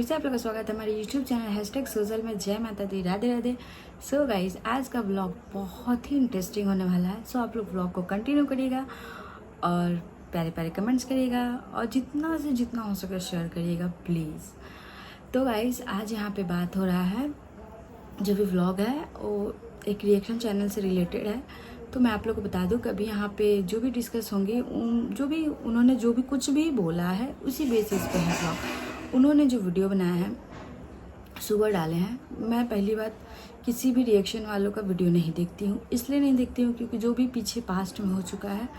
फिर से आप लोग का स्वागत है हमारे यूट्यूब चैनल #सोशल में। जय माता दी, राधे राधे। सो गाइज, आज का व्लॉग बहुत ही इंटरेस्टिंग होने वाला है। सो आप लोग व्लॉग को कंटिन्यू करिएगा और प्यारे प्यारे कमेंट्स करिएगा और जितना से जितना हो सके शेयर करिएगा प्लीज़। तो गाइज, आज यहाँ पे बात हो रहा है, जो भी व्लॉग है वो एक रिएक्शन चैनल से रिलेटेड है। तो मैं आप लोग को बता दूं, कभी यहाँ पे जो भी डिस्कस होंगे, जो भी उन्होंने जो भी कुछ भी बोला है उसी बेसिस पे है व्लॉग। उन्होंने जो वीडियो बनाया है सुबह डाले हैं। मैं पहली बात किसी भी रिएक्शन वालों का वीडियो नहीं देखती हूँ। इसलिए नहीं देखती हूँ क्योंकि जो भी पीछे पास्ट में हो चुका है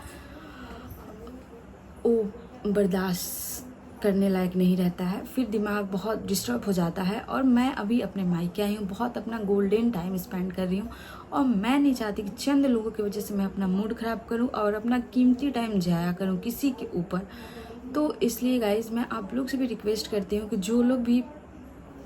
वो बर्दाश्त करने लायक नहीं रहता है, फिर दिमाग बहुत डिस्टर्ब हो जाता है। और मैं अभी अपने मायके आई हूँ, बहुत अपना गोल्डन टाइम स्पेंड कर रही हूँ और मैं नहीं चाहती कि चंद लोगों की वजह से मैं अपना मूड ख़राब करूँ और अपना कीमती टाइम जाया करूँ किसी के ऊपर। तो इसलिए गाइज, मैं आप लोग से भी रिक्वेस्ट करती हूँ कि जो लोग भी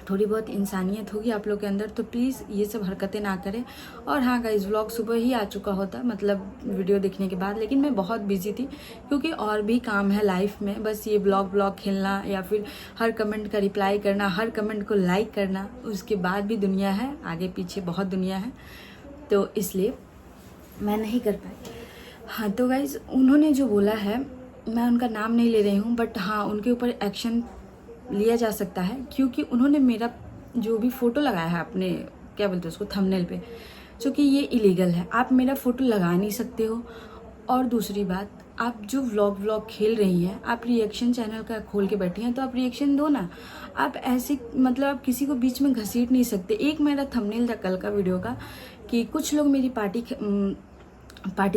थोड़ी बहुत इंसानियत होगी आप लोग के अंदर तो प्लीज़ ये सब हरकतें ना करें। और हाँ गाइज, व्लॉग सुबह ही आ चुका होता, मतलब वीडियो देखने के बाद, लेकिन मैं बहुत बिजी थी क्योंकि और भी काम है लाइफ में। बस ये ब्लॉग खेलना या फिर हर कमेंट का रिप्लाई करना, हर कमेंट को लाइक करना, उसके बाद भी दुनिया है, आगे पीछे बहुत दुनिया है, तो इसलिए मैं नहीं कर पाई। हाँ तो गाइज, उन्होंने जो बोला है, मैं उनका नाम नहीं ले रही हूँ, बट हाँ उनके ऊपर एक्शन लिया जा सकता है क्योंकि उन्होंने मेरा जो भी फ़ोटो लगाया है अपने, क्या बोलते हैं उसको, थंबनेल पे, जो कि ये इलीगल है। आप मेरा फ़ोटो लगा नहीं सकते हो। और दूसरी बात, आप जो व्लॉग खेल रही हैं, आप रिएक्शन चैनल का खोल के बैठी हैं तो आप रिएक्शन दो ना। आप ऐसे मतलब आप किसी को बीच में घसीट नहीं सकते। एक मेरा थंबनेल था कल का वीडियो का कि कुछ लोग मेरी पार्टी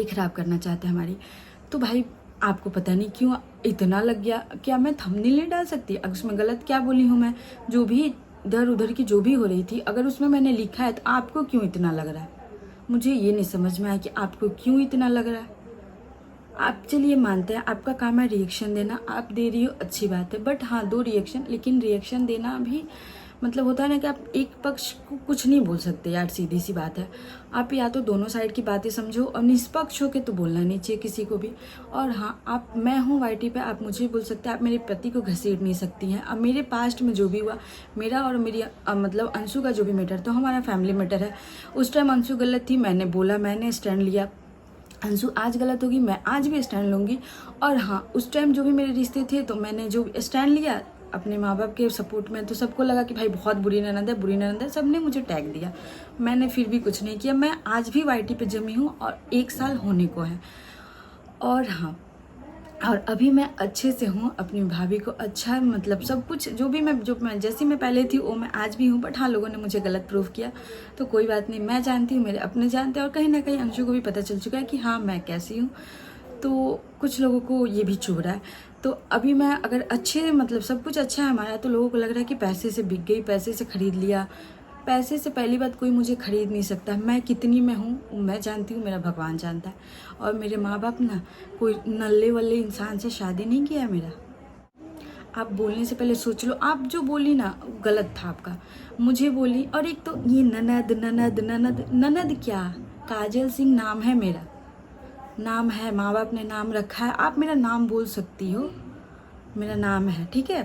ख़राब करना चाहते हैं हमारी। तो भाई आपको पता नहीं क्यों इतना लग गया। क्या मैं थंबनेल नहीं डाल सकती? अगर उसमें गलत क्या बोली हूँ मैं, जो भी इधर उधर की जो भी हो रही थी, अगर उसमें मैंने लिखा है तो आपको क्यों इतना लग रहा है? मुझे ये नहीं समझ में आया कि आपको क्यों इतना लग रहा है। आप चलिए मानते हैं आपका काम है रिएक्शन देना, आप दे रही हो, अच्छी बात है, बट हाँ दो रिएक्शन, लेकिन रिएक्शन देना भी मतलब होता है ना कि आप एक पक्ष को कुछ नहीं बोल सकते यार, सीधी सी बात है। आप या तो दोनों साइड की बातें समझो और निष्पक्ष होकर तो बोलना नहीं चाहिए किसी को भी। और हाँ, आप, मैं हूँ वाईटी पे, आप मुझे बोल सकते हैं, आप मेरे पति को घसीट नहीं सकती हैं। अब मेरे पास्ट में जो भी हुआ, मेरा और मेरी मतलब अंशु का जो भी मैटर, तो हमारा फैमिली मैटर है। उस टाइम अंशु गलत थी, मैंने बोला, मैंने स्टैंड लिया। अंशु आज गलत होगी, मैं आज भी स्टैंड लूँगी। और हाँ, उस टाइम जो भी मेरे रिश्ते थे तो मैंने जो स्टैंड लिया अपने माँ बाप के सपोर्ट में, तो सबको लगा कि भाई बहुत बुरी ननद है, बुरी ननद है, सबने मुझे टैग दिया। मैंने फिर भी कुछ नहीं किया। मैं आज भी वाईटी पे जमी हूँ और 1 साल होने को है। और हाँ, और अभी मैं अच्छे से हूँ, अपनी भाभी को अच्छा, मतलब सब कुछ जो मैं जैसी मैं पहले थी वो मैं आज भी हूँ। बट हाँ, लोगों ने मुझे गलत प्रूव किया, तो कोई बात नहीं, मैं जानती हूँ, मेरे अपने जानते हैं, और कहीं ना कहीं अंशु को भी पता चल चुका है कि हाँ मैं कैसी हूँ। तो कुछ लोगों को ये भी चुभ रहा है। तो अभी मैं अगर अच्छे, मतलब सब कुछ अच्छा है हमारा, तो लोगों को लग रहा है कि पैसे से बिक गई, पैसे से खरीद लिया। पैसे से पहली बात कोई मुझे खरीद नहीं सकता। मैं कितनी में हूँ मैं जानती हूँ, मेरा भगवान जानता है। और मेरे माँ बाप ना कोई नल्ले वल्ले इंसान से शादी नहीं किया है मेरा। आप बोलने से पहले सोच लो। आप जो बोली ना गलत था आपका, मुझे बोली। और एक तो ये ननद ननद ननद ननद क्या, काजल सिंह नाम है मेरा, नाम है, माँ बाप ने नाम रखा है, आप मेरा नाम बोल सकती हो, मेरा नाम है, ठीक है,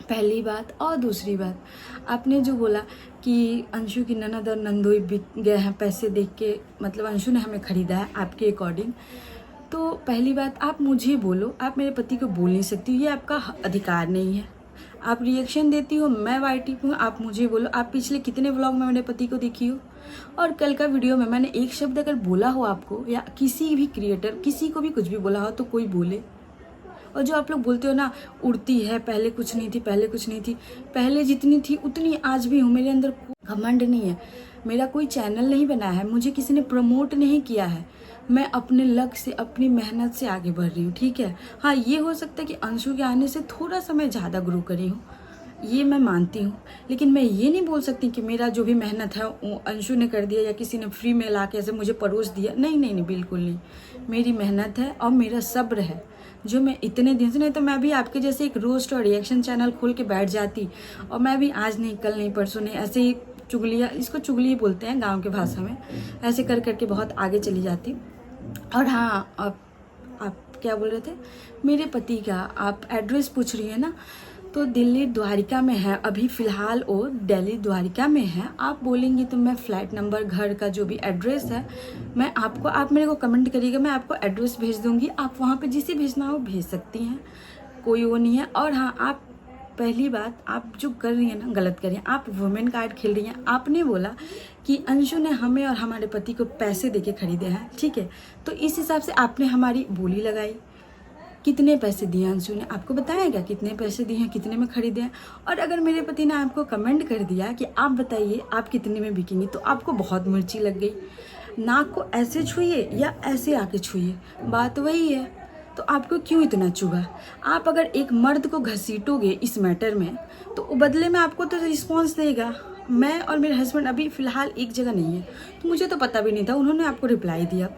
पहली बात। और दूसरी बात, आपने जो बोला कि अंशु की ननद और नंदोई बिक गए हैं पैसे देख के, मतलब अंशु ने हमें खरीदा है आपके अकॉर्डिंग। तो पहली बात, आप मुझे बोलो, आप मेरे पति को बोल नहीं सकती, ये आपका अधिकार नहीं है। आप रिएक्शन देती हो, मैं वाईटी हूँ, आप मुझे बोलो। आप पिछले कितने व्लॉग में मेरे पति को देखी हो? और कल का वीडियो में मैंने एक शब्द अगर बोला हो आपको, या किसी भी क्रिएटर, किसी को भी कुछ भी बोला हो, तो कोई बोले। और जो आप लोग बोलते हो ना, उड़ती है, पहले कुछ नहीं थी, पहले कुछ नहीं थी, पहले जितनी थी उतनी आज भी हूँ। मेरे अंदर घमंड नहीं है, मेरा कोई चैनल नहीं बना है, मुझे किसी ने प्रमोट नहीं किया है। मैं अपने लक्ष्य से, अपनी मेहनत से आगे बढ़ रही हूँ, ठीक है। हाँ, ये हो सकता है कि अंशु के आने से थोड़ा सा मैं ज़्यादा ग्रो करी हूँ, ये मैं मानती हूँ, लेकिन मैं ये नहीं बोल सकती कि मेरा जो भी मेहनत है वो अंशु ने कर दिया या किसी ने फ्री में ला के ऐसे मुझे परोस दिया। नहीं नहीं नहीं, बिल्कुल नहीं। मेरी मेहनत है और मेरा सब्र है, जो मैं इतने दिन से, नहीं तो मैं भी आपके जैसे एक रोस्ट और रिएक्शन चैनल खोल के बैठ जाती, और मैं भी आज नहीं, कल नहीं, परसों नहीं, ऐसे ही चुगलियाँ, इसको चुगली बोलते हैं गाँव के भाषा में, ऐसे कर करके बहुत आगे चली जाती। और हाँ, आप क्या बोल रहे थे? मेरे पति का आप एड्रेस पूछ रही है ना, तो दिल्ली द्वारिका में है अभी फ़िलहाल, वो दिल्ली द्वारिका में है। आप बोलेंगी तो मैं फ्लैट नंबर, घर का जो भी एड्रेस है मैं आपको, आप मेरे को कमेंट करिएगा, मैं आपको एड्रेस भेज दूँगी। आप वहाँ पे जिसे भेजना हो भेज सकती हैं, कोई वो नहीं है। और हाँ, आप पहली बात, आप जो कर रही हैं ना गलत कर रही हैं। आप वुमेन कार्ड खेल रही हैं। आपने बोला कि अंशु ने हमें और हमारे पति को पैसे देके खरीदे हैं, ठीक है, तो इस हिसाब से आपने हमारी बोली लगाई। कितने पैसे दिए अंशु ने, आपको बताया क्या कितने पैसे दिए हैं, कितने में खरीदे हैं? और अगर मेरे पति ने आपको कमेंट कर दिया कि आप बताइए आप कितने में बिकेंगी, तो आपको बहुत मिर्ची लग गई। नाक को ऐसे छुइए या ऐसे आके छुइए, बात वही है। तो आपको क्यों इतना चुभा? आप अगर एक मर्द को घसीटोगे इस मैटर में, तो वो बदले में आपको तो रिस्पॉन्स देगा। मैं और मेरे हस्बैंड अभी फ़िलहाल एक जगह नहीं है, तो मुझे तो पता भी नहीं था, उन्होंने आपको रिप्लाई दिया,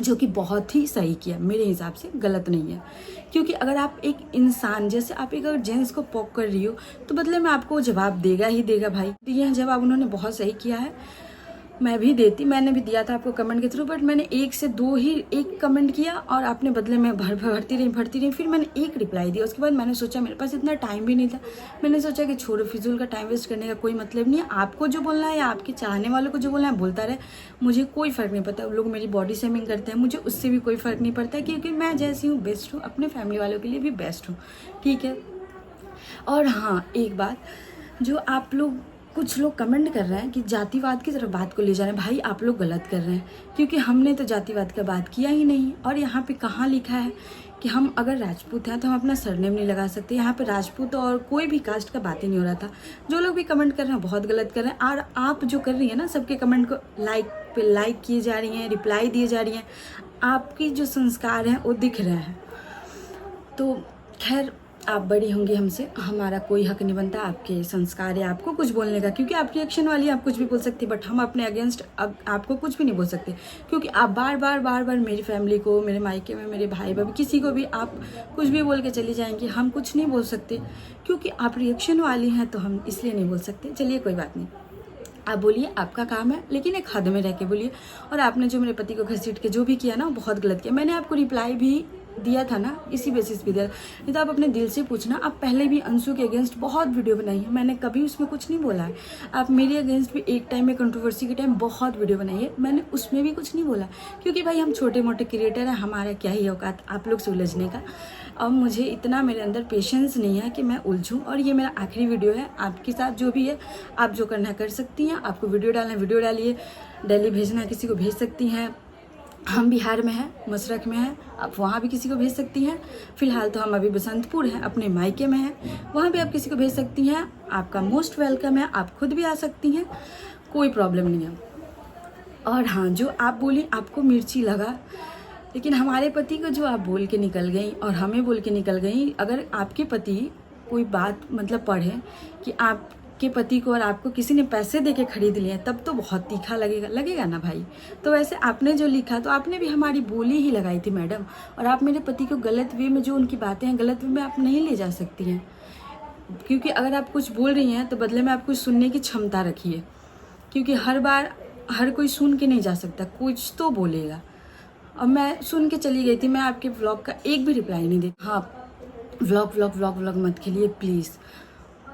जो कि बहुत ही सही किया, मेरे हिसाब से गलत नहीं है। क्योंकि अगर आप एक इंसान, जैसे आप एक अगर जेंट्स को पोक कर रही हो, तो बदले में आपको जवाब देगा ही देगा भाई। दिया है जवाब उन्होंने, बहुत सही किया है। मैं भी देती, मैंने भी दिया था आपको कमेंट के थ्रू, बट मैंने 1 से 2 ही एक कमेंट किया और आपने बदले में भरती रही। फिर मैंने एक रिप्लाई दिया। उसके बाद मैंने सोचा, मेरे पास इतना टाइम भी नहीं था, मैंने सोचा कि छोड़ो, फिजूल का टाइम वेस्ट करने का कोई मतलब नहीं है। आपको जो बोलना है या आपके चाहने वालों को जो बोलना है बोलता रहे, मुझे कोई फ़र्क नहीं पड़ता। लोग मेरी बॉडी शेमिंग करते हैं, मुझे उससे भी कोई फ़र्क नहीं पड़ता, क्योंकि मैं जैसी हूँ बेस्ट हूँ, अपने फैमिली वालों के लिए भी बेस्ट हूँ, ठीक है। और हाँ, एक बात, जो आप लोग, कुछ लोग कमेंट कर रहे हैं कि जातिवाद की तरफ बात को ले जा रहे हैं, भाई आप लोग गलत कर रहे हैं, क्योंकि हमने तो जातिवाद का बात किया ही नहीं। और यहाँ पे कहाँ लिखा है कि हम अगर राजपूत हैं तो हम अपना सरनेम नहीं लगा सकते? यहाँ पे राजपूत और कोई भी कास्ट का बात ही नहीं हो रहा था। जो लोग भी कमेंट कर रहे हैं बहुत गलत कर रहे हैं। और आप जो कर रही हैं ना, सबके कमेंट को लाइक पे लाइक किए जा रही हैं, रिप्लाई दिए जा रही हैं, आपकी जो संस्कार हैं वो दिख रहे हैं। तो खैर, आप बड़ी होंगी हमसे, हमारा कोई हक नहीं बनता आपके संस्कार या आपको कुछ बोलने का, क्योंकि आप रिएक्शन वाली, आप कुछ भी बोल सकती, बट हम अपने अगेंस्ट अब आपको कुछ भी नहीं बोल सकते, क्योंकि आप बार बार मेरी फैमिली को, मेरे मायके में मेरे भाई भाभी किसी को भी आप कुछ भी बोल के चली जाएंगी, हम कुछ नहीं बोल सकते, क्योंकि आप रिएक्शन वाली हैं, तो हम इसलिए नहीं बोल सकते। चलिए कोई बात नहीं, आप बोलिए, आपका काम है, लेकिन एक हद में रह के बोलिए। और आपने जो मेरे पति को घसीट के जो भी किया ना, वो बहुत गलत किया। मैंने आपको रिप्लाई भी दिया था ना, इसी बेसिस पे दिया। नहीं तो आप अपने दिल से पूछना। आप पहले भी अंशु के अगेंस्ट बहुत वीडियो बनाई है, मैंने कभी उसमें कुछ नहीं बोला है। आप मेरे अगेंस्ट भी एक टाइम में कंट्रोवर्सी के टाइम बहुत वीडियो बनाई है, मैंने उसमें भी कुछ नहीं बोला, क्योंकि भाई हम छोटे मोटे क्रिएटर हैं, हमारा क्या ही औकात आप लोग से उलझने का। अब मुझे इतना मेरे अंदर पेशेंस नहीं है कि मैं उलझूँ। और ये मेरा आखिरी वीडियो है आपके साथ, जो भी है आप जो करना कर सकती हैं। आपको वीडियो डालना वीडियो डालिए, दिल्ली भेजना है किसी को भेज सकती हैं। हम बिहार में हैं, मशरक में हैं, आप वहाँ भी किसी को भेज सकती हैं। फ़िलहाल तो हम अभी बसंतपुर हैं, अपने मायके में हैं, वहाँ भी आप किसी को भेज सकती हैं। आपका मोस्ट वेलकम है, आप खुद भी आ सकती हैं, कोई प्रॉब्लम नहीं है। और हाँ, जो आप बोली आपको मिर्ची लगा, लेकिन हमारे पति को जो आप बोल के निकल गई और हमें बोल के निकल गई, अगर आपके पति कोई बात मतलब पढ़े कि आपके पति को और आपको किसी ने पैसे देके खरीद लिए, तब तो बहुत तीखा लगेगा ना भाई। तो वैसे आपने जो लिखा, तो आपने भी हमारी बोली ही लगाई थी मैडम। और आप मेरे पति को गलत वे में, जो उनकी बातें हैं गलत वे में आप नहीं ले जा सकती हैं, क्योंकि अगर आप कुछ बोल रही हैं तो बदले में आप कुछ सुनने की क्षमता रखिए, क्योंकि हर बार हर कोई सुन के नहीं जा सकता, कुछ तो बोलेगा। और मैं सुन के चली गई थी, मैं आपके व्लॉग का एक भी रिप्लाई नहीं दी। हाँ, व्लॉग मत खेलिए प्लीज़।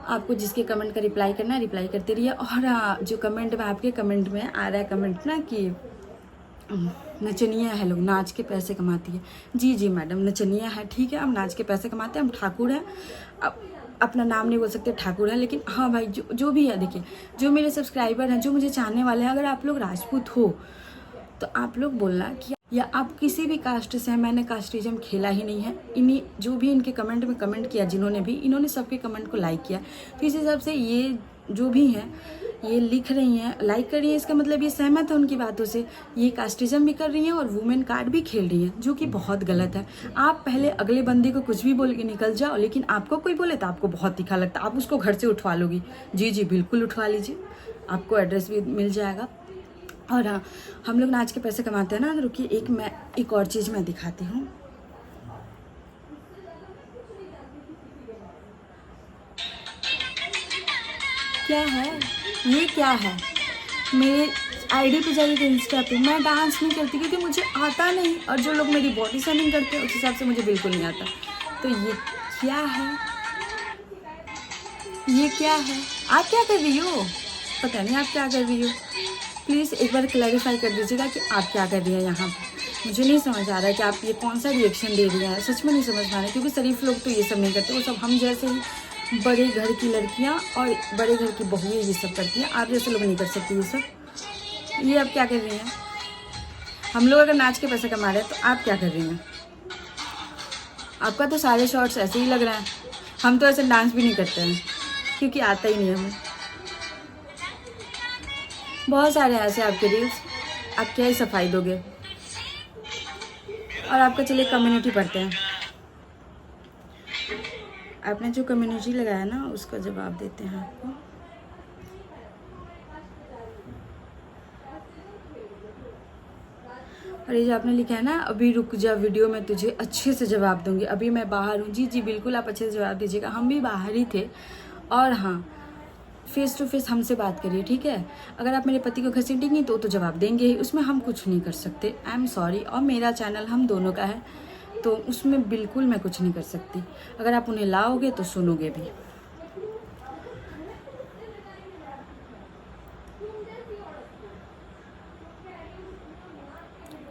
आपको जिसके कमेंट का रिप्लाई करना है रिप्लाई करते रहिए। और हाँ, जो कमेंट में आपके कमेंट में आ रहा है कमेंट ना कि नचनिया है, लोग नाच के पैसे कमाती है। जी मैडम, नचनिया है, ठीक है, हम नाच के पैसे कमाते हैं, हम ठाकुर हैं। अब अपना नाम नहीं बोल सकते, ठाकुर है। लेकिन हाँ भाई, जो भी है, देखिए, जो मेरे सब्सक्राइबर हैं, जो मुझे चाहने वाले हैं, अगर आप लोग राजपूत हो तो आप लोग बोलना कि, या आप किसी भी कास्ट से हैं, मैंने कास्टिज्म खेला ही नहीं है। इन्हीं जो भी इनके कमेंट में कमेंट किया, जिन्होंने भी, इन्होंने सबके कमेंट को लाइक किया। तो इस हिसाब से ये जो भी हैं, ये लिख रही हैं, लाइक कर रही हैं, इसका मतलब ये सहमत है उनकी बातों से। ये कास्टिज्म भी कर रही हैं और वुमेन कार्ड भी खेल रही हैं, जो कि बहुत गलत है। आप पहले अगले बंदे को कुछ भी बोल के निकल जाओ, लेकिन आपको कोई बोले तो आपको बहुत तीखा लगता है, आप उसको घर से उठवा लोगी। जी बिल्कुल उठवा लीजिए, आपको एड्रेस भी मिल जाएगा। और हाँ, हम लोग नाच के पैसे कमाते हैं ना। रुकिए, एक और चीज़ मैं दिखाती हूँ। क्या है ये, क्या है? मेरे आईडी पे जाइए, इंस्टा पे। मैं डांस नहीं करती क्योंकि मुझे आता नहीं, और जो लोग मेरी बॉडी शेमिंग करते हैं उस हिसाब से मुझे बिल्कुल नहीं आता। तो ये क्या है? ये क्या है? आप क्या कर रही हो? पता नहीं आप क्या कर रही हो। प्लीज़ एक बार क्लैरिफाई कर दीजिएगा कि आप क्या कर रही हैं यहाँ पे। मुझे नहीं समझ आ रहा है कि आप ये कौन सा रिएक्शन दे रही हैं। सच में नहीं समझ आ रहा है, क्योंकि शरीफ लोग तो ये सब नहीं करते। वो सब हम जैसे ही बड़े घर की लड़कियाँ और बड़े घर की बहुएँ ये सब करती हैं। आप जैसे लोग नहीं कर सकते ये सब। ये आप क्या कर रही हैं? हम लोग अगर नाच के पैसे कमा रहे हैं तो आप क्या कर रही हैं? आपका तो सारे शॉर्ट्स ऐसे ही लग रहा है। हम तो ऐसे डांस भी नहीं करते हैं, क्योंकि आता ही नहीं है हमें। बहुत सारे ऐसे आपके रील्स, आप क्या ही सफाई दोगे। और आपका चलिए कम्युनिटी पढ़ते हैं। आपने जो कम्युनिटी लगाया ना उसका जवाब देते हैं आपको। और ये जो आपने लिखा है ना, अभी रुक जा, वीडियो में तुझे अच्छे से जवाब दूंगी, अभी मैं बाहर हूँ। जी जी बिल्कुल, आप अच्छे से जवाब दीजिएगा। हम भी बाहर ही थे। और हाँ, फेस टू फेस हमसे बात करिए, ठीक है। अगर आप मेरे पति को घसीटेंगी तो जवाब देंगे ही, उसमें हम कुछ नहीं कर सकते। I am sorry. और मेरा चैनल हम दोनों का है, तो उसमें बिल्कुल मैं कुछ नहीं कर सकती। अगर आप उन्हें लाओगे तो सुनोगे भी।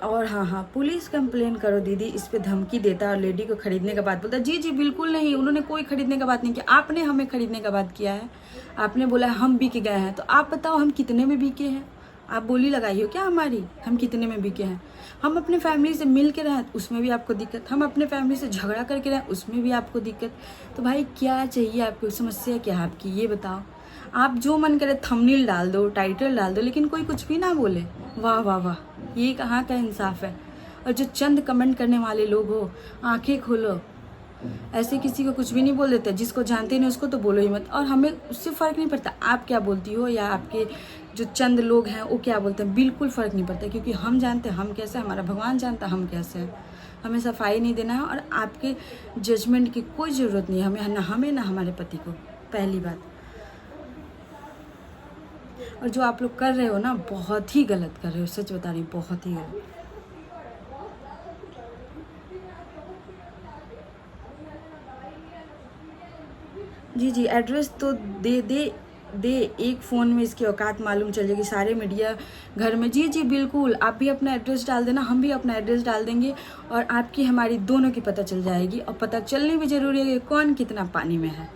और हाँ, पुलिस कंप्लेन करो दीदी, इस पे धमकी देता और लेडी को खरीदने का बात बोलता। जी जी बिल्कुल नहीं, उन्होंने कोई खरीदने का बात नहीं किया। आपने हमें खरीदने का बात किया है। आपने बोला हम बिक गए हैं, तो आप बताओ हम कितने में बिके हैं? आप बोली लगाई हो क्या हमारी, हम कितने में बिके हैं? हम अपने फैमिली से मिल के रहें उसमें भी आपको दिक्कत, हम अपने फैमिली से झगड़ा करके रहें उसमें भी आपको दिक्कत। तो भाई क्या चाहिए आपको, समस्या क्या है आपकी, ये बताओ। आप जो मन करे थंबनेल डाल दो, टाइटल डाल दो, लेकिन कोई कुछ भी ना बोले। वाह वाह वाह, ये कहाँ का इंसाफ है। और जो चंद कमेंट करने वाले लोग हो, आंखें खोलो। ऐसे किसी को कुछ भी नहीं बोल देते, जिसको जानते नहीं उसको तो बोलो ही मत। और हमें उससे फ़र्क नहीं पड़ता आप क्या बोलती हो या आपके जो चंद लोग हैं वो क्या बोलते हैं, बिल्कुल फ़र्क नहीं पड़ता। क्योंकि हम जानते हैं हम कैसे, हमारा भगवान जानता है हम कैसे हैं। हमें सफाई नहीं देना है और आपके जजमेंट की कोई ज़रूरत नहीं है हमें ना हमारे पति को, पहली बात। और जो आप लोग कर रहे हो ना, बहुत ही गलत कर रहे हो, सच बता रही हूँ, बहुत ही गलत। जी जी, एड्रेस तो दे एक फ़ोन में इसकी औकात मालूम चल जाएगी सारे मीडिया घर में। जी जी बिल्कुल, आप भी अपना एड्रेस डाल देना, हम भी अपना एड्रेस डाल देंगे, और आपकी हमारी दोनों की पता चल जाएगी। और पता चलनी भी ज़रूरी है कि कौन कितना पानी में है।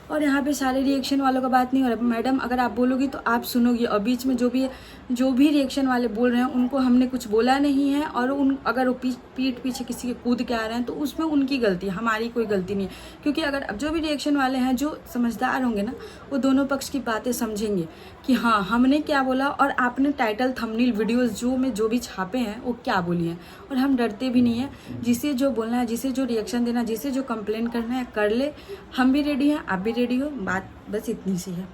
और यहाँ पे सारे रिएक्शन वालों का बात नहीं हो रहा मैडम। अगर आप बोलोगी तो आप सुनोगी, और बीच में जो भी रिएक्शन वाले बोल रहे हैं उनको हमने कुछ बोला नहीं है। और अगर वो पीठ पीछे किसी के कूद के आ रहे हैं तो उसमें उनकी गलती है, हमारी कोई गलती नहीं है। क्योंकि अगर अब जो भी रिएक्शन वाले हैं जो समझदार होंगे ना, वो दोनों पक्ष की बातें समझेंगे कि हाँ हमने क्या बोला और आपने टाइटल थंबनेल वीडियोज़ जो भी छापे हैं वो क्या बोली हैं। और हम डरते भी नहीं हैं, जिसे जो बोलना है, जिसे जो रिएक्शन देना है, जिसे जो कंप्लेन करना है कर ले। हम भी रेडी हैं, आप भी रेडी हो, बात बस इतनी सी है।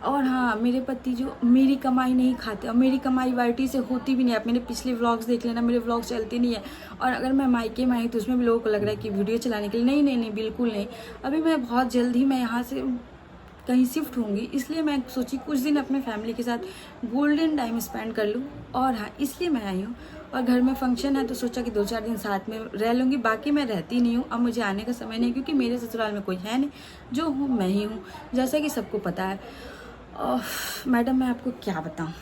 और हाँ, मेरे पति जो मेरी कमाई नहीं खाते, और मेरी कमाई वाईटी से होती भी नहीं। आप मेरे पिछले व्लॉग्स देख लेना, मेरे व्लॉग्स चलते नहीं है। और अगर मैं मायके में आई तो उसमें भी लोगों को लग रहा है कि वीडियो चलाने के लिए। नहीं नहीं नहीं, बिल्कुल नहीं। अभी मैं बहुत जल्द ही मैं यहाँ से कहीं शिफ्ट होंगी, इसलिए मैं सोची कुछ दिन अपने फैमिली के साथ गोल्डन टाइम स्पेंड कर लूँ। और हाँ, इसलिए मैं आई हूँ। और घर में फंक्शन है तो सोचा कि 2-4 दिन साथ में रह लूँगी। बाकी मैं रहती नहीं हूँ, अब मुझे आने का समय नहीं, क्योंकि मेरे ससुराल में कोई है नहीं। जो हूँ मैं ही हूँ, जैसा कि सबको पता है। मैडम मैं आपको क्या बताऊँ।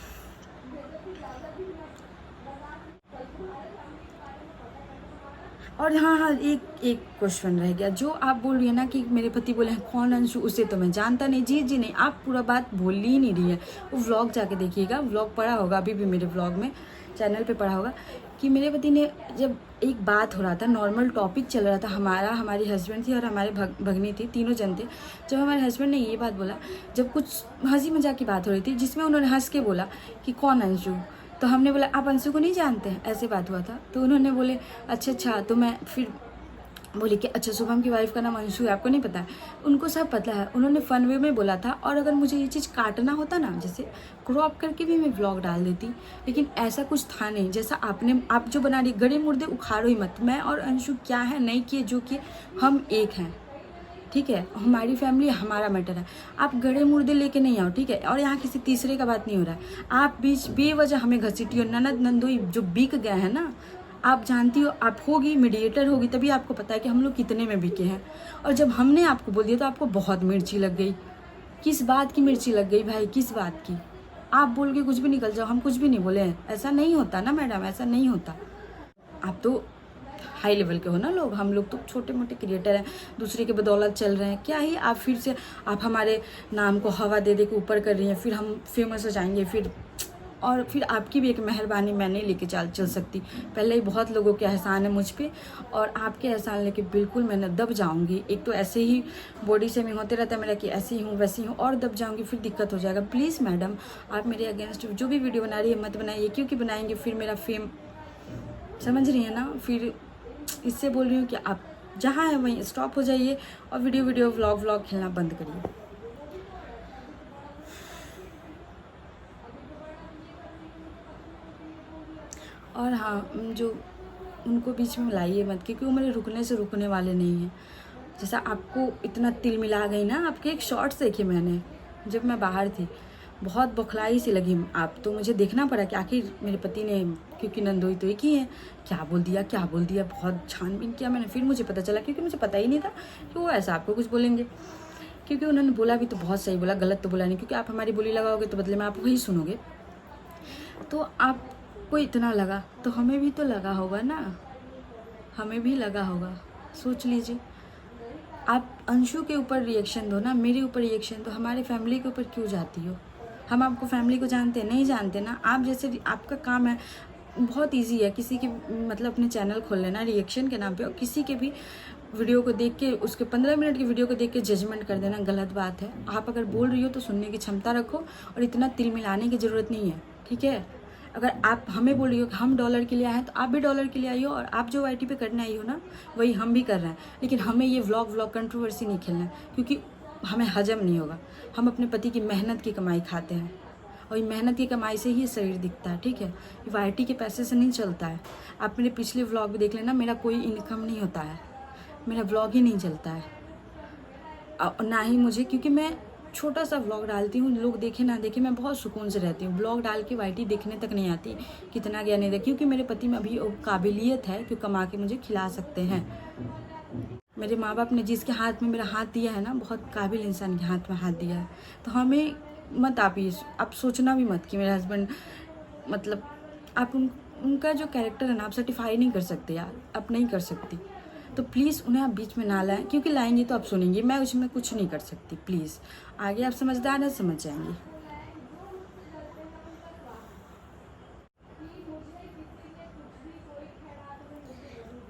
और हाँ, एक क्वेश्चन रह गया। जो आप बोल रही है ना कि मेरे पति बोले हैं कौन अंशु, उसे तो मैं जानता नहीं। जी जी नहीं, आप पूरा बात बोल ही नहीं रही है। वो व्लॉग जाके देखिएगा, व्लॉग पड़ा होगा अभी भी मेरे व्लॉग में, चैनल पे पड़ा होगा कि मेरे पति ने, जब एक बात हो रहा था, नॉर्मल टॉपिक चल रहा था हमारी हस्बैंड थी और हमारे भगनी थी, तीनों जन थे। जब हमारे हस्बैंड ने ये बात बोला, जब कुछ हंसी मजाक की बात हो रही थी, जिसमें उन्होंने हंस के बोला कि कौन अंशु, तो हमने बोला आप अंशु को नहीं जानते हैं, ऐसे बात हुआ था। तो उन्होंने बोले अच्छा। तो मैं फिर बोली कि अच्छा शुभम की वाइफ का नाम अंशु है, आपको नहीं पता है? उनको सब पता है। उन्होंने फन वे में बोला था। और अगर मुझे ये चीज़ काटना होता ना, जैसे क्रॉप करके भी मैं व्लॉग डाल देती, लेकिन ऐसा कुछ था नहीं। जैसा आप जो बना रही, गड़े मुर्दे उखाड़ो ही मत। मैं और अंशु क्या है नहीं किए, जो कि हम एक हैं, ठीक है, हमारी फैमिली हमारा मैटर है। आप गड़े मुर्दे लेके नहीं आओ, ठीक है। और यहाँ किसी तीसरे का बात नहीं हो रहा है। आप बीच बेवजह हमें घसीटी हो। ननद नंदोई जो बिक गए हैं ना, आप जानती हो, आप होगी मीडिएटर होगी, तभी आपको पता है कि हम लोग कितने में बिके हैं। और जब हमने आपको बोल दिया तो आपको बहुत मिर्ची लग गई। किस बात की मिर्ची लग गई भाई, किस बात की? आप बोल के कुछ भी निकल जाओ, हम कुछ भी नहीं बोले हैं। ऐसा नहीं होता ना मैडम, ऐसा नहीं होता। आप तो हाई लेवल के हो ना लोग, हम लोग तो छोटे मोटे क्रिएटर हैं, दूसरे के बदौलत चल रहे हैं। क्या ही आप फिर से आप हमारे नाम को हवा दे दे के ऊपर कर रही हैं, फिर हम फेमस हो जाएंगे फिर। और फिर आपकी भी एक मेहरबानी मैं नहीं लेके चल सकती। पहले ही बहुत लोगों के एहसान है मुझ पे, और आपके एहसान लेके बिल्कुल मैं दब जाऊंगी। एक तो ऐसे ही बॉडी शेमिंग होते रहता है मेरा कि ऐसी हूँ वैसी हूँ, और दब जाऊंगी, फिर दिक्कत हो जाएगा। प्लीज़ मैडम, आप मेरे अगेंस्ट जो भी वीडियो बना रही है मत बनाइए, क्योंकि बनाएंगे फिर मेरा फेम, समझ रही है ना। फिर इससे बोल रही हूँ कि आप जहाँ है वहीं स्टॉप हो जाइए और वीडियो व्लॉग खेलना बंद करिए। और हाँ, जो उनको बीच में लाइए मत, क्योंकि वो मेरे रुकने से रुकने वाले नहीं हैं। जैसा आपको इतना तिल मिला गई ना, आपके एक शॉर्ट्स देखे मैंने जब मैं बाहर थी, बहुत बौखलाई सी लगी आप तो। मुझे देखना पड़ा कि आखिर मेरे पति ने, क्योंकि नंदोई तो एक ही है, क्या बोल दिया, बहुत छानबीन किया मैंने। फिर मुझे पता चला, क्योंकि मुझे पता ही नहीं था कि वो ऐसा आपको कुछ बोलेंगे। क्योंकि उन्होंने बोला भी तो बहुत सही बोला, गलत तो बोला नहीं। क्योंकि आप हमारी बोली लगाओगे तो बदले में आप वही सुनोगे। तो आपको इतना लगा तो हमें भी तो लगा होगा ना, हमें भी लगा होगा। सोच लीजिए, आप अंशु के ऊपर रिएक्शन दो ना, मेरे ऊपर रिएक्शन दो, हमारे फैमिली के ऊपर क्यों जाती हो? हम आपको फैमिली को जानते हैं? नहीं जानते ना। आप जैसे आपका काम है, बहुत इजी है, किसी की मतलब अपने चैनल खोल लेना रिएक्शन के नाम पे, और किसी के भी वीडियो को देख के, उसके 15 मिनट की वीडियो को देख के जजमेंट कर देना गलत बात है। आप अगर बोल रही हो तो सुनने की क्षमता रखो, और इतना तिल मिलाने की ज़रूरत नहीं है, ठीक है। अगर आप हमें बोल रही हो कि हम डॉलर के लिए आए हैं, तो आप भी डॉलर के लिए आई हो, और आप जो वाईटी पे करने आई हो ना, वही हम भी कर रहे हैं। लेकिन हमें ये व्लॉग कंट्रोवर्सी नहीं खेलना है, क्योंकि हमें हजम नहीं होगा। हम अपने पति की मेहनत की कमाई खाते हैं, और ये मेहनत की कमाई से ही शरीर दिखता है, ठीक है। ये वाईटी के पैसे से नहीं चलता है। आप मेरे पिछले व्लॉग भी देख लेना, मेरा कोई इनकम नहीं होता है, मेरा व्लॉग ही नहीं चलता है, ना ही मुझे, क्योंकि मैं छोटा सा व्लॉग डालती हूँ, लोग देखे ना देखे, मैं बहुत सुकून से रहती हूँ। व्लॉग डाल के वाईटी देखने तक नहीं आती कितना गया नहीं था, क्योंकि मेरे पति में अभी काबिलियत है कि कमा के मुझे खिला सकते हैं। मेरे माँ बाप ने जिसके हाथ में मेरा हाथ दिया है ना, बहुत काबिल इंसान के हाथ में हाथ दिया है। तो हमें मत आप सोचना भी मत कि मेरे हस्बैंड, मतलब आप उनका जो कैरेक्टर है ना, आप सर्टिफाई नहीं कर सकते यार, आप नहीं कर सकती। तो प्लीज़ उन्हें आप बीच में ना लाएं, क्योंकि लाएंगी तो आप सुनेंगी, मैं उसमें कुछ नहीं कर सकती। प्लीज़ आगे आप समझदार हैं, समझ जाएंगी।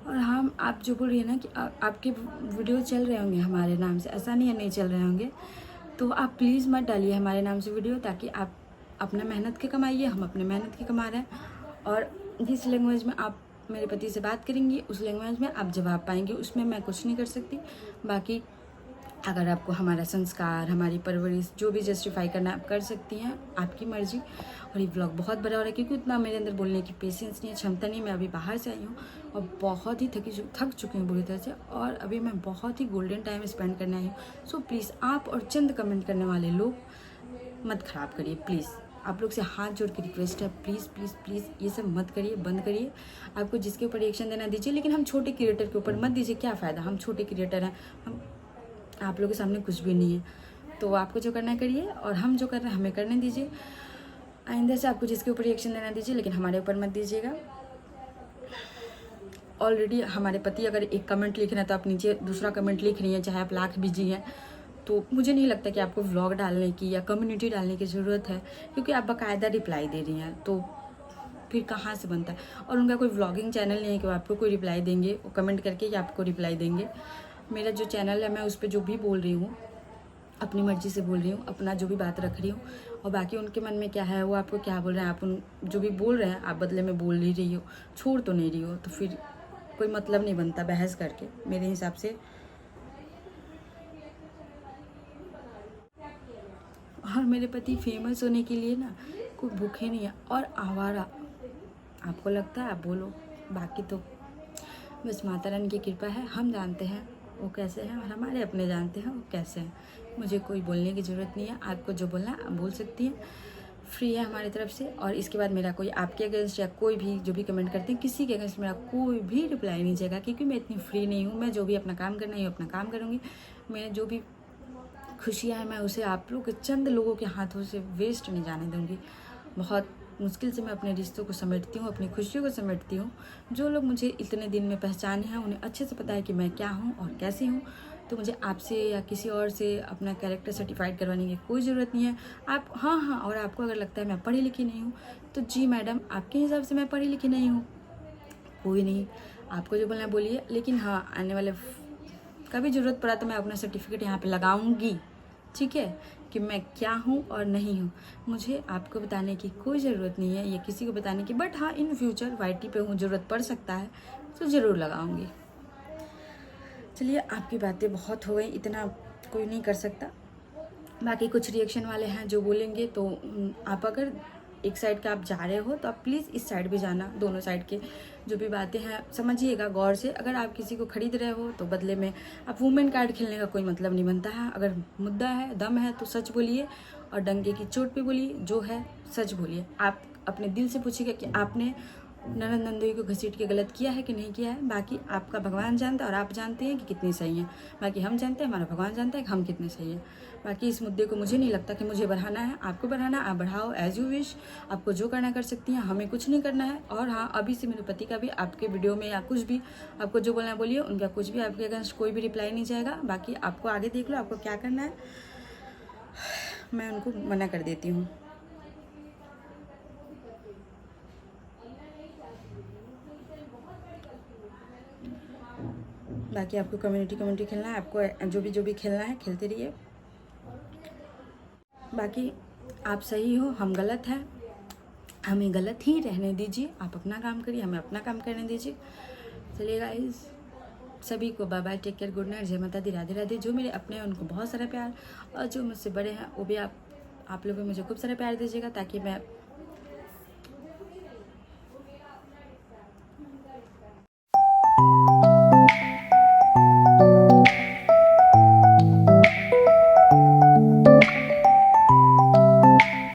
और हम, आप जो बोल रही है ना कि आपके वीडियो चल रहे होंगे हमारे नाम से, ऐसा नहीं है नहीं चल रहे होंगे। तो आप प्लीज़ मत डालिए हमारे नाम से वीडियो, ताकि आप अपना मेहनत के कमाइए, हम अपने मेहनत के कमा रहे हैं। और जिस लैंग्वेज में आप मेरे पति से बात करेंगी, उस लैंग्वेज में आप जवाब पाएंगे, उसमें मैं कुछ नहीं कर सकती। बाकी अगर आपको हमारा संस्कार, हमारी परवरिश जो भी जस्टिफाई करना आप कर सकती हैं, आपकी मर्जी। और ये ब्लॉग बहुत बड़ा हो रहा है, क्योंकि उतना मेरे अंदर बोलने की पेशेंस नहीं है, क्षमता नहीं है। मैं अभी बाहर से आई हूँ और बहुत ही थक चुकी हूँ बुरी तरह से, और अभी मैं बहुत ही गोल्डन टाइम स्पेंड करने आई हूँ। सो प्लीज़ आप और चंद कमेंट करने वाले लोग मत ख़राब करिए, प्लीज़। आप लोग से हाथ जोड़ के रिक्वेस्ट है, प्लीज़ प्लीज़ प्लीज़ ये सब मत करिए, बंद करिए। आपको जिसके ऊपर रिएक्शन देना दीजिए, लेकिन हम छोटे क्रिएटर के ऊपर मत दीजिए। क्या फ़ायदा, हम छोटे क्रिएटर हैं, हम आप लोगों के सामने कुछ भी नहीं है। तो आपको जो करना है करिए, और हम जो कर रहे हैं हमें करने दीजिए। आइंदा से आपको जिसके ऊपर रिएक्शन देना दीजिए, लेकिन हमारे ऊपर मत दीजिएगा। ऑलरेडी हमारे पति अगर एक कमेंट लिख रहे हैं तो आप नीचे दूसरा कमेंट लिख रही हैं, चाहे आप लाख बिजी हैं। तो मुझे नहीं लगता कि आपको व्लॉग डालने की या कम्युनिटी डालने की ज़रूरत है, क्योंकि आप बाकायदा रिप्लाई दे रही हैं। तो फिर कहाँ से बनता है? और उनका कोई व्लॉगिंग चैनल नहीं है कि वो आपको कोई रिप्लाई देंगे, वो कमेंट करके या आपको रिप्लाई देंगे। मेरा जो चैनल है, मैं उस पर जो भी बोल रही हूँ अपनी मर्ज़ी से बोल रही हूँ, अपना जो भी बात रख रही हूँ। और बाकी उनके मन में क्या है, वो आपको क्या बोल रहे हैं, आप उन जो भी बोल रहे हैं आप बदले में बोल ही रही हो, छोड़ तो नहीं रही हो। तो फिर कोई मतलब नहीं बनता बहस करके, मेरे हिसाब से। और मेरे पति फेमस होने के लिए ना कोई भूखे नहीं है, और आवारा। आपको लगता है आप बोलो, बाकी तो बस माता रानी की कृपा है। हम जानते हैं वो कैसे हैं और हमारे अपने जानते हैं वो कैसे हैं। मुझे कोई बोलने की ज़रूरत नहीं है, आपको जो बोलना है आप बोल सकती हैं, फ्री है हमारी तरफ से। और इसके बाद मेरा कोई आपके अगेंस्ट या कोई भी जो भी कमेंट करते हैं किसी के अगेंस्ट मेरा कोई भी रिप्लाई नहीं जाएगा, क्योंकि मैं इतनी फ्री नहीं हूँ। मैं जो भी अपना काम करना है अपना काम करूँगी। मैं जो भी खुशियाँ हैं मैं उसे आप लोग के चंद लोगों के हाथों से वेस्ट नहीं जाने दूँगी। बहुत मुश्किल से मैं अपने रिश्तों को समेटती हूँ, अपनी खुशियों को समेटती हूँ। जो लोग मुझे इतने दिन में पहचाने हैं उन्हें अच्छे से पता है कि मैं क्या हूँ और कैसी हूँ। तो मुझे आपसे या किसी और से अपना कैरेक्टर सर्टिफाइड करवाने की कोई ज़रूरत नहीं है। आप हाँ, और आपको अगर लगता है मैं पढ़ी लिखी नहीं हूँ तो जी मैडम, आपके हिसाब से मैं पढ़ी लिखी नहीं हूँ, कोई नहीं, आपको जो बोलना है बोलिए। लेकिन हाँ, आने वाले कभी ज़रूरत पड़ा तो मैं अपना सर्टिफिकेट यहाँ पे लगाऊंगी, ठीक है, कि मैं क्या हूँ और नहीं हूँ। मुझे आपको बताने की कोई ज़रूरत नहीं है या किसी को बताने की, बट हाँ इन फ्यूचर वाईटी पे हूँ, ज़रूरत पड़ सकता है तो ज़रूर लगाऊंगी। चलिए, आपकी बातें बहुत हो गई, इतना कोई नहीं कर सकता। बाकी कुछ रिएक्शन वाले हैं जो बोलेंगे, तो आप अगर एक साइड का आप जा रहे हो तो आप प्लीज़ इस साइड भी जाना। दोनों साइड के जो भी बातें हैं समझिएगा गौर से। अगर आप किसी को खरीद रहे हो तो बदले में आप वुमेन कार्ड खेलने का कोई मतलब नहीं बनता है। अगर मुद्दा है, दम है तो सच बोलिए और डंके की चोट पे बोलिए, जो है सच बोलिए। आप अपने दिल से पूछिएगा कि आपने ननद नंदोई को घसीट के गलत किया है कि नहीं किया है। बाकी आपका भगवान जानता है और आप जानते हैं कि कितनी सही है। बाकी हम जानते हैं, हमारा भगवान जानता है कि हम कितने सही है। बाकी इस मुद्दे को मुझे नहीं लगता कि मुझे बढ़ाना है, आपको बढ़ाना है, आप बढ़ाओ एज यू विश। आपको जो करना कर सकती हैं, हमें कुछ नहीं करना है। और हाँ, अभी से मेरे पति का भी आपके वीडियो में या कुछ भी आपको जो बोलना है बोलिए, उनका कुछ भी आपके अगेंस्ट कोई भी रिप्लाई नहीं जाएगा। बाकी आपको आगे देख लो, आपको क्या करना है, मैं उनको मना कर देती हूँ। बाकी आपको कम्युनिटी खेलना है, आपको जो भी खेलना है खेलते रहिए। बाकी आप सही हो, हम गलत हैं, हमें गलत ही रहने दीजिए। आप अपना काम करिए, हमें अपना काम करने दीजिए। चलिए गाइस, सभी को bye bye, take care, good night, जय माता दी, राधे राधे। जो मेरे अपने हैं उनको बहुत सारा प्यार, और जो मुझसे बड़े हैं वो भी आप लोग भी मुझे खूब सारा प्यार दीजिएगा, ताकि मैं